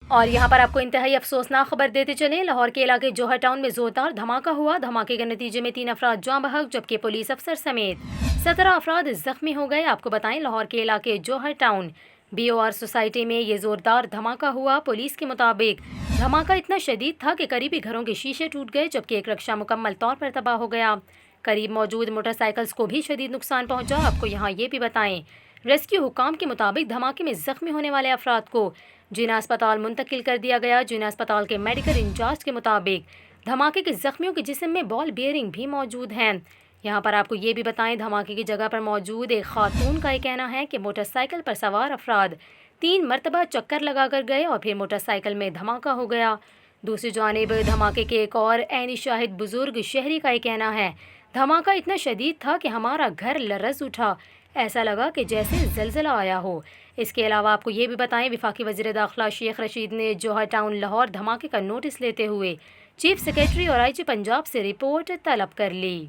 اور یہاں پر آپ کو انتہائی افسوسناک خبر دیتے چلیں، لاہور کے علاقے جوہر ٹاؤن میں زوردار دھماکہ ہوا۔ دھماکے کے نتیجے میں 3 افراد جاں بحق جبکہ پولیس افسر سمیت 17 افراد زخمی ہو گئے۔ آپ کو بتائیں لاہور کے علاقے جوہر ٹاؤن BOR سوسائٹی میں یہ زوردار دھماکہ ہوا۔ پولیس کے مطابق دھماکہ اتنا شدید تھا کہ قریبی گھروں کے شیشے ٹوٹ گئے جبکہ ایک رکشہ مکمل طور پر تباہ ہو گیا۔ قریب موجود موٹر سائیکلز کو بھی شدید نقصان پہنچا۔ آپ کو یہاں یہ بھی بتائیں ریسکیو حکام کے مطابق دھماکے میں زخمی ہونے والے افراد کو جینا اسپتال منتقل کر دیا گیا۔ جینا اسپتال کے میڈیکل انچارج کے مطابق دھماکے کے زخمیوں کے جسم میں بال بیئرنگ بھی موجود ہیں۔ یہاں پر آپ کو یہ بھی بتائیں دھماکے کی جگہ پر موجود ایک خاتون کا یہ کہنا ہے کہ موٹر سائیکل پر سوار افراد 3 مرتبہ چکر لگا کر گئے اور پھر موٹر سائیکل میں دھماکہ ہو گیا۔ دوسری جانب دھماکے کے ایک اور عینی شاہد بزرگ شہری کا یہ کہنا ہے دھماکہ اتنا شدید تھا کہ ہمارا گھر لرز اٹھا، ایسا لگا کہ جیسے زلزلہ آیا ہو۔ اس کے علاوہ آپ کو یہ بھی بتائیں وفاقی وزیر داخلہ شیخ رشید نے جوہر ٹاؤن لاہور دھماکے کا نوٹس لیتے ہوئے چیف سیکریٹری اور IG پنجاب سے رپورٹ طلب کر لی۔